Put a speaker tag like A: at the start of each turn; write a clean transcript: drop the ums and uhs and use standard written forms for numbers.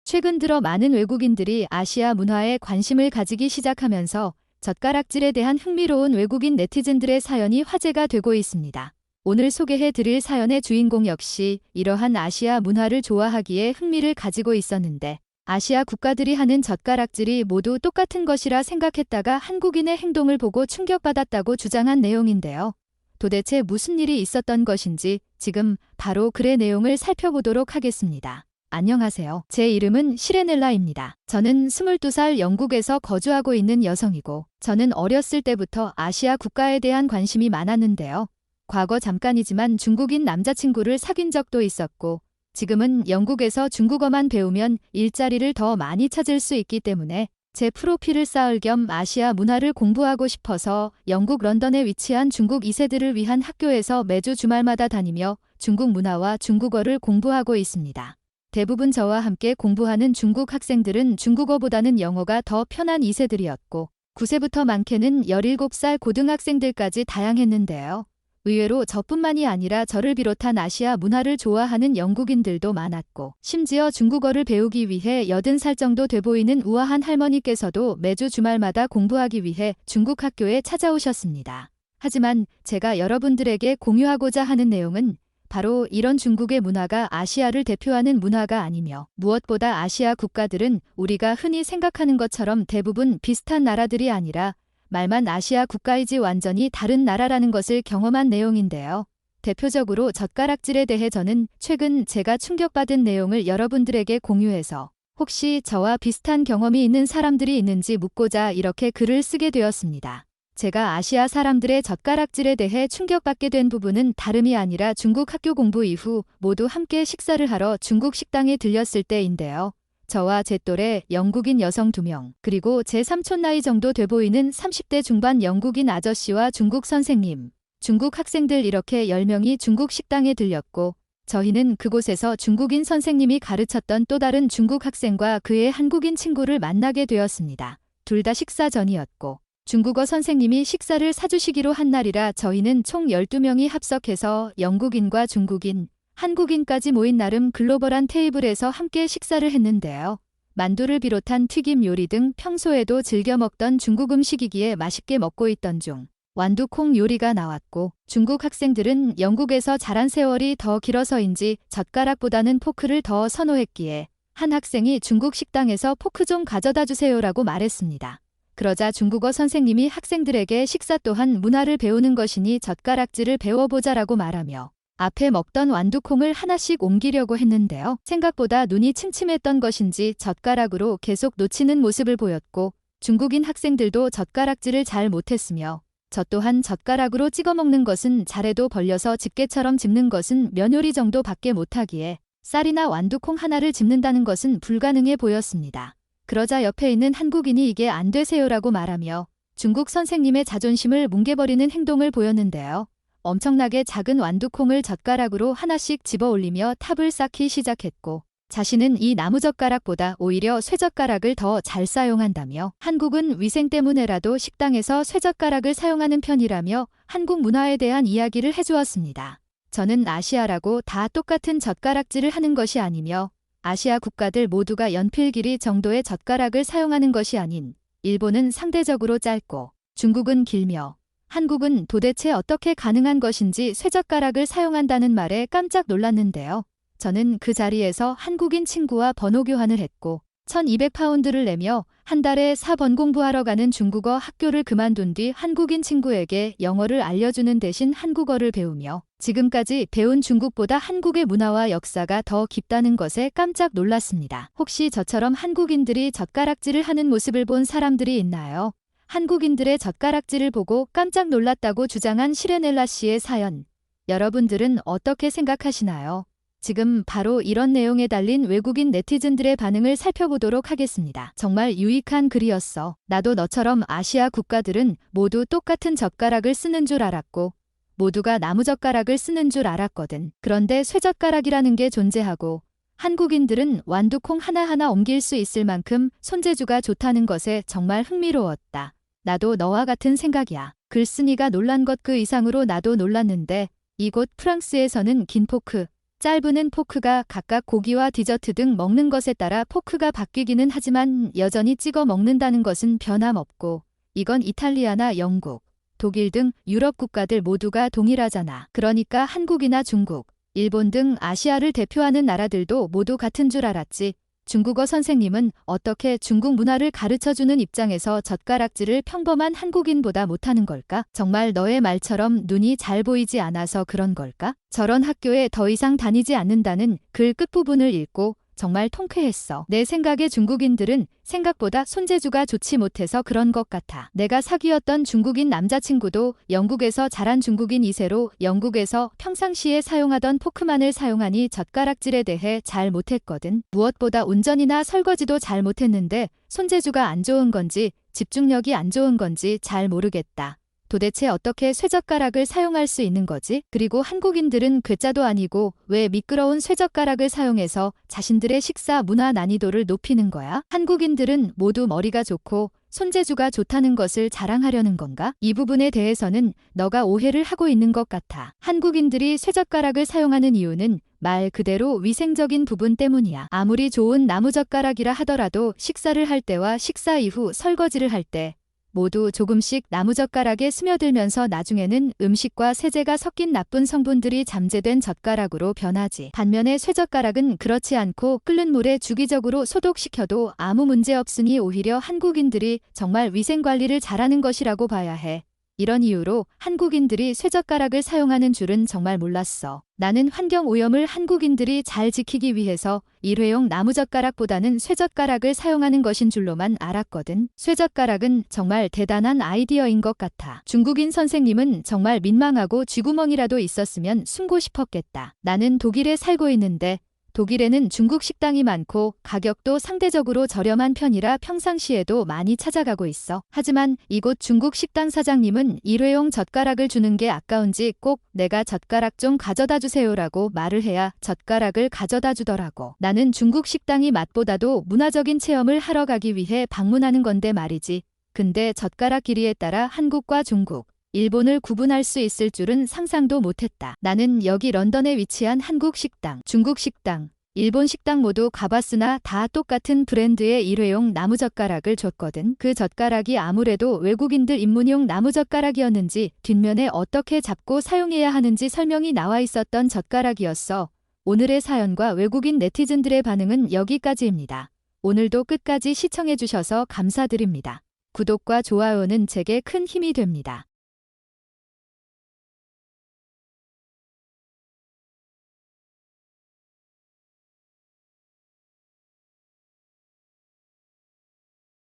A: 최근 들어 많은 외국인들이 아시아 문화에 관심을 가지기 시작하면서 젓가락질에 대한 흥미로운 외국인 네티즌들의 사연이 화제가 되고 있습니다. 오늘 소개해 드릴 사연의 주인공 역시 이러한 아시아 문화를 좋아하기에 흥미를 가지고 있었는데 아시아 국가들이 하는 젓가락질이 모두 똑같은 것이라 생각했다가 한국인의 행동을 보고 충격받았다고 주장한 내용인데요. 도대체 무슨 일이 있었던 것인지 지금 바로 글의 내용을 살펴보도록 하겠습니다. 안녕하세요. 제 이름은 시레넬라입니다. 저는 22살 영국에서 거주하고 있는 여성이고 저는 어렸을 때부터 아시아 국가에 대한 관심이 많았는데요. 과거 잠깐이지만 중국인 남자친구를 사귄 적도 있었고 지금은 영국에서 중국어만 배우면 일자리를 더 많이 찾을 수 있기 때문에 제 프로필을 쌓을 겸 아시아 문화를 공부하고 싶어서 영국 런던에 위치한 중국 2세들을 위한 학교에서 매주 주말마다 다니며 중국 문화와 중국어를 공부하고 있습니다. 대부분 저와 함께 공부하는 중국 학생들은 중국어보다는 영어가 더 편한 2세들이었고 9세부터 많게는 17살 고등학생들까지 다양했는데요. 의외로 저뿐만이 아니라 저를 비롯한 아시아 문화를 좋아하는 영국인들도 많았고 심지어 중국어를 배우기 위해 80살 정도 돼 보이는 우아한 할머니께서도 매주 주말마다 공부하기 위해 중국 학교에 찾아오셨습니다. 하지만 제가 여러분들에게 공유하고자 하는 내용은 바로 이런 중국의 문화가 아시아를 대표하는 문화가 아니며 무엇보다 아시아 국가들은 우리가 흔히 생각하는 것처럼 대부분 비슷한 나라들이 아니라 말만 아시아 국가이지 완전히 다른 나라라는 것을 경험한 내용인데요. 대표적으로 젓가락질에 대해 저는 최근 제가 충격받은 내용을 여러분들에게 공유해서 혹시 저와 비슷한 경험이 있는 사람들이 있는지 묻고자 이렇게 글을 쓰게 되었습니다. 제가 아시아 사람들의 젓가락질에 대해 충격받게 된 부분은 다름이 아니라 중국 학교 공부 이후 모두 함께 식사를 하러 중국 식당에 들렸을 때인데요. 저와 제 또래 영국인 여성 2명, 그리고 제 삼촌 나이 정도 돼 보이는 30대 중반 영국인 아저씨와 중국 선생님, 중국 학생들 이렇게 10명이 중국 식당에 들렸고 저희는 그곳에서 중국인 선생님이 가르쳤던 또 다른 중국 학생과 그의 한국인 친구를 만나게 되었습니다. 둘 다 식사 전이었고 중국어 선생님이 식사를 사주시기로 한 날이라 저희는 총 12명이 합석해서 영국인과 중국인, 한국인까지 모인 나름 글로벌한 테이블에서 함께 식사를 했는데요. 만두를 비롯한 튀김 요리 등 평소에도 즐겨 먹던 중국 음식이기에 맛있게 먹고 있던 중 완두콩 요리가 나왔고 중국 학생들은 영국에서 자란 세월이 더 길어서인지 젓가락보다는 포크를 더 선호했기에 한 학생이 중국 식당에서 포크 좀 가져다 주세요라고 말했습니다. 그러자 중국어 선생님이 학생들에게 식사 또한 문화를 배우는 것이니 젓가락질을 배워보자라고 말하며 앞에 먹던 완두콩을 하나씩 옮기려고 했는데요. 생각보다 눈이 침침했던 것인지 젓가락으로 계속 놓치는 모습을 보였고 중국인 학생들도 젓가락질을 잘 못했으며 저 또한 젓가락으로 찍어 먹는 것은 잘해도 벌려서 집게처럼 집는 것은 면요리 정도밖에 못하기에 쌀이나 완두콩 하나를 집는다는 것은 불가능해 보였습니다. 그러자 옆에 있는 한국인이 이게 안 되세요라고 말하며 중국 선생님의 자존심을 뭉개버리는 행동을 보였는데요. 엄청나게 작은 완두콩을 젓가락으로 하나씩 집어 올리며 탑을 쌓기 시작했고 자신은 이 나무젓가락보다 오히려 쇠젓가락을 더 잘 사용한다며 한국은 위생 때문에라도 식당에서 쇠젓가락을 사용하는 편이라며 한국 문화에 대한 이야기를 해주었습니다. 저는 아시아라고 다 똑같은 젓가락질을 하는 것이 아니며 아시아 국가들 모두가 연필 길이 정도의 젓가락을 사용하는 것이 아닌 일본은 상대적으로 짧고 중국은 길며 한국은 도대체 어떻게 가능한 것인지 쇠젓가락을 사용한다는 말에 깜짝 놀랐는데요. 저는 그 자리에서 한국인 친구와 번호 교환을 했고 1200파운드를 내며 한 달에 4번 공부하러 가는 중국어 학교를 그만둔 뒤 한국인 친구에게 영어를 알려주는 대신 한국어를 배우며 지금까지 배운 중국보다 한국의 문화와 역사가 더 깊다는 것에 깜짝 놀랐습니다. 혹시 저처럼 한국인들이 젓가락질을 하는 모습을 본 사람들이 있나요? 한국인들의 젓가락질을 보고 깜짝 놀랐다고 주장한 시레넬라 씨의 사연. 여러분들은 어떻게 생각하시나요? 지금 바로 이런 내용에 달린 외국인 네티즌들의 반응을 살펴보도록 하겠습니다. 정말 유익한 글이었어. 나도 너처럼 아시아 국가들은 모두 똑같은 젓가락을 쓰는 줄 알았고 모두가 나무젓가락을 쓰는 줄 알았거든. 그런데 쇠젓가락이라는 게 존재하고 한국인들은 완두콩 하나하나 옮길 수 있을 만큼 손재주가 좋다는 것에 정말 흥미로웠다. 나도 너와 같은 생각이야. 글쓴이가 놀란 것 그 이상으로 나도 놀랐는데 이곳 프랑스에서는 긴 포크, 짧은 포크가 각각 고기와 디저트 등 먹는 것에 따라 포크가 바뀌기는 하지만 여전히 찍어 먹는다는 것은 변함없고 이건 이탈리아나 영국, 독일 등 유럽 국가들 모두가 동일하잖아. 그러니까 한국이나 중국, 일본 등 아시아를 대표하는 나라들도 모두 같은 줄 알았지. 중국어 선생님은 어떻게 중국 문화를 가르쳐주는 입장에서 젓가락질을 평범한 한국인보다 못하는 걸까? 정말 너의 말처럼 눈이 잘 보이지 않아서 그런 걸까? 저런 학교에 더 이상 다니지 않는다는 글 끝부분을 읽고 정말 통쾌했어. 내 생각에 중국인들은 생각보다 손재주가 좋지 못해서 그런 것 같아. 내가 사귀었던 중국인 남자친구도 영국에서 자란 중국인 2세로 영국에서 평상시에 사용하던 포크만을 사용하니 젓가락질에 대해 잘 못했거든. 무엇보다 운전이나 설거지도 잘 못했는데 손재주가 안 좋은 건지 집중력이 안 좋은 건지 잘 모르겠다. 도대체 어떻게 쇠젓가락을 사용할 수 있는 거지? 그리고 한국인들은 괴짜도 아니고 왜 미끄러운 쇠젓가락을 사용해서 자신들의 식사 문화 난이도를 높이는 거야? 한국인들은 모두 머리가 좋고 손재주가 좋다는 것을 자랑하려는 건가? 이 부분에 대해서는 너가 오해를 하고 있는 것 같아. 한국인들이 쇠젓가락을 사용하는 이유는 말 그대로 위생적인 부분 때문이야. 아무리 좋은 나무젓가락이라 하더라도 식사를 할 때와 식사 이후 설거지를 할 때 모두 조금씩 나무젓가락에 스며들면서 나중에는 음식과 세제가 섞인 나쁜 성분들이 잠재된 젓가락으로 변하지. 반면에 쇠젓가락은 그렇지 않고 끓는 물에 주기적으로 소독시켜도 아무 문제 없으니 오히려 한국인들이 정말 위생관리를 잘하는 것이라고 봐야 해. 이런 이유로 한국인들이 쇠젓가락을 사용하는 줄은 정말 몰랐어. 나는 환경오염을 한국인들이 잘 지키기 위해서 일회용 나무젓가락보다는 쇠젓가락을 사용하는 것인 줄로만 알았거든. 쇠젓가락은 정말 대단한 아이디어인 것 같아. 중국인 선생님은 정말 민망하고 쥐구멍이라도 있었으면 숨고 싶었겠다. 나는 독일에 살고 있는데 독일에는 중국 식당이 많고 가격도 상대적으로 저렴한 편이라 평상시에도 많이 찾아가고 있어. 하지만 이곳 중국 식당 사장님은 일회용 젓가락을 주는 게 아까운지 꼭 내가 젓가락 좀 가져다 주세요라고 말을 해야 젓가락을 가져다 주더라고. 나는 중국 식당이 맛보다도 문화적인 체험을 하러 가기 위해 방문하는 건데 말이지. 근데 젓가락 길이에 따라 한국과 중국, 일본을 구분할 수 있을 줄은 상상도 못했다. 나는 여기 런던에 위치한 한국 식당, 중국 식당, 일본 식당 모두 가봤으나 다 똑같은 브랜드의 일회용 나무젓가락을 줬거든. 그 젓가락이 아무래도 외국인들 입문용 나무젓가락이었는지 뒷면에 어떻게 잡고 사용해야 하는지 설명이 나와 있었던 젓가락이었어. 오늘의 사연과 외국인 네티즌들의 반응은 여기까지입니다. 오늘도 끝까지 시청해주셔서 감사드립니다. 구독과 좋아요는 제게 큰 힘이 됩니다.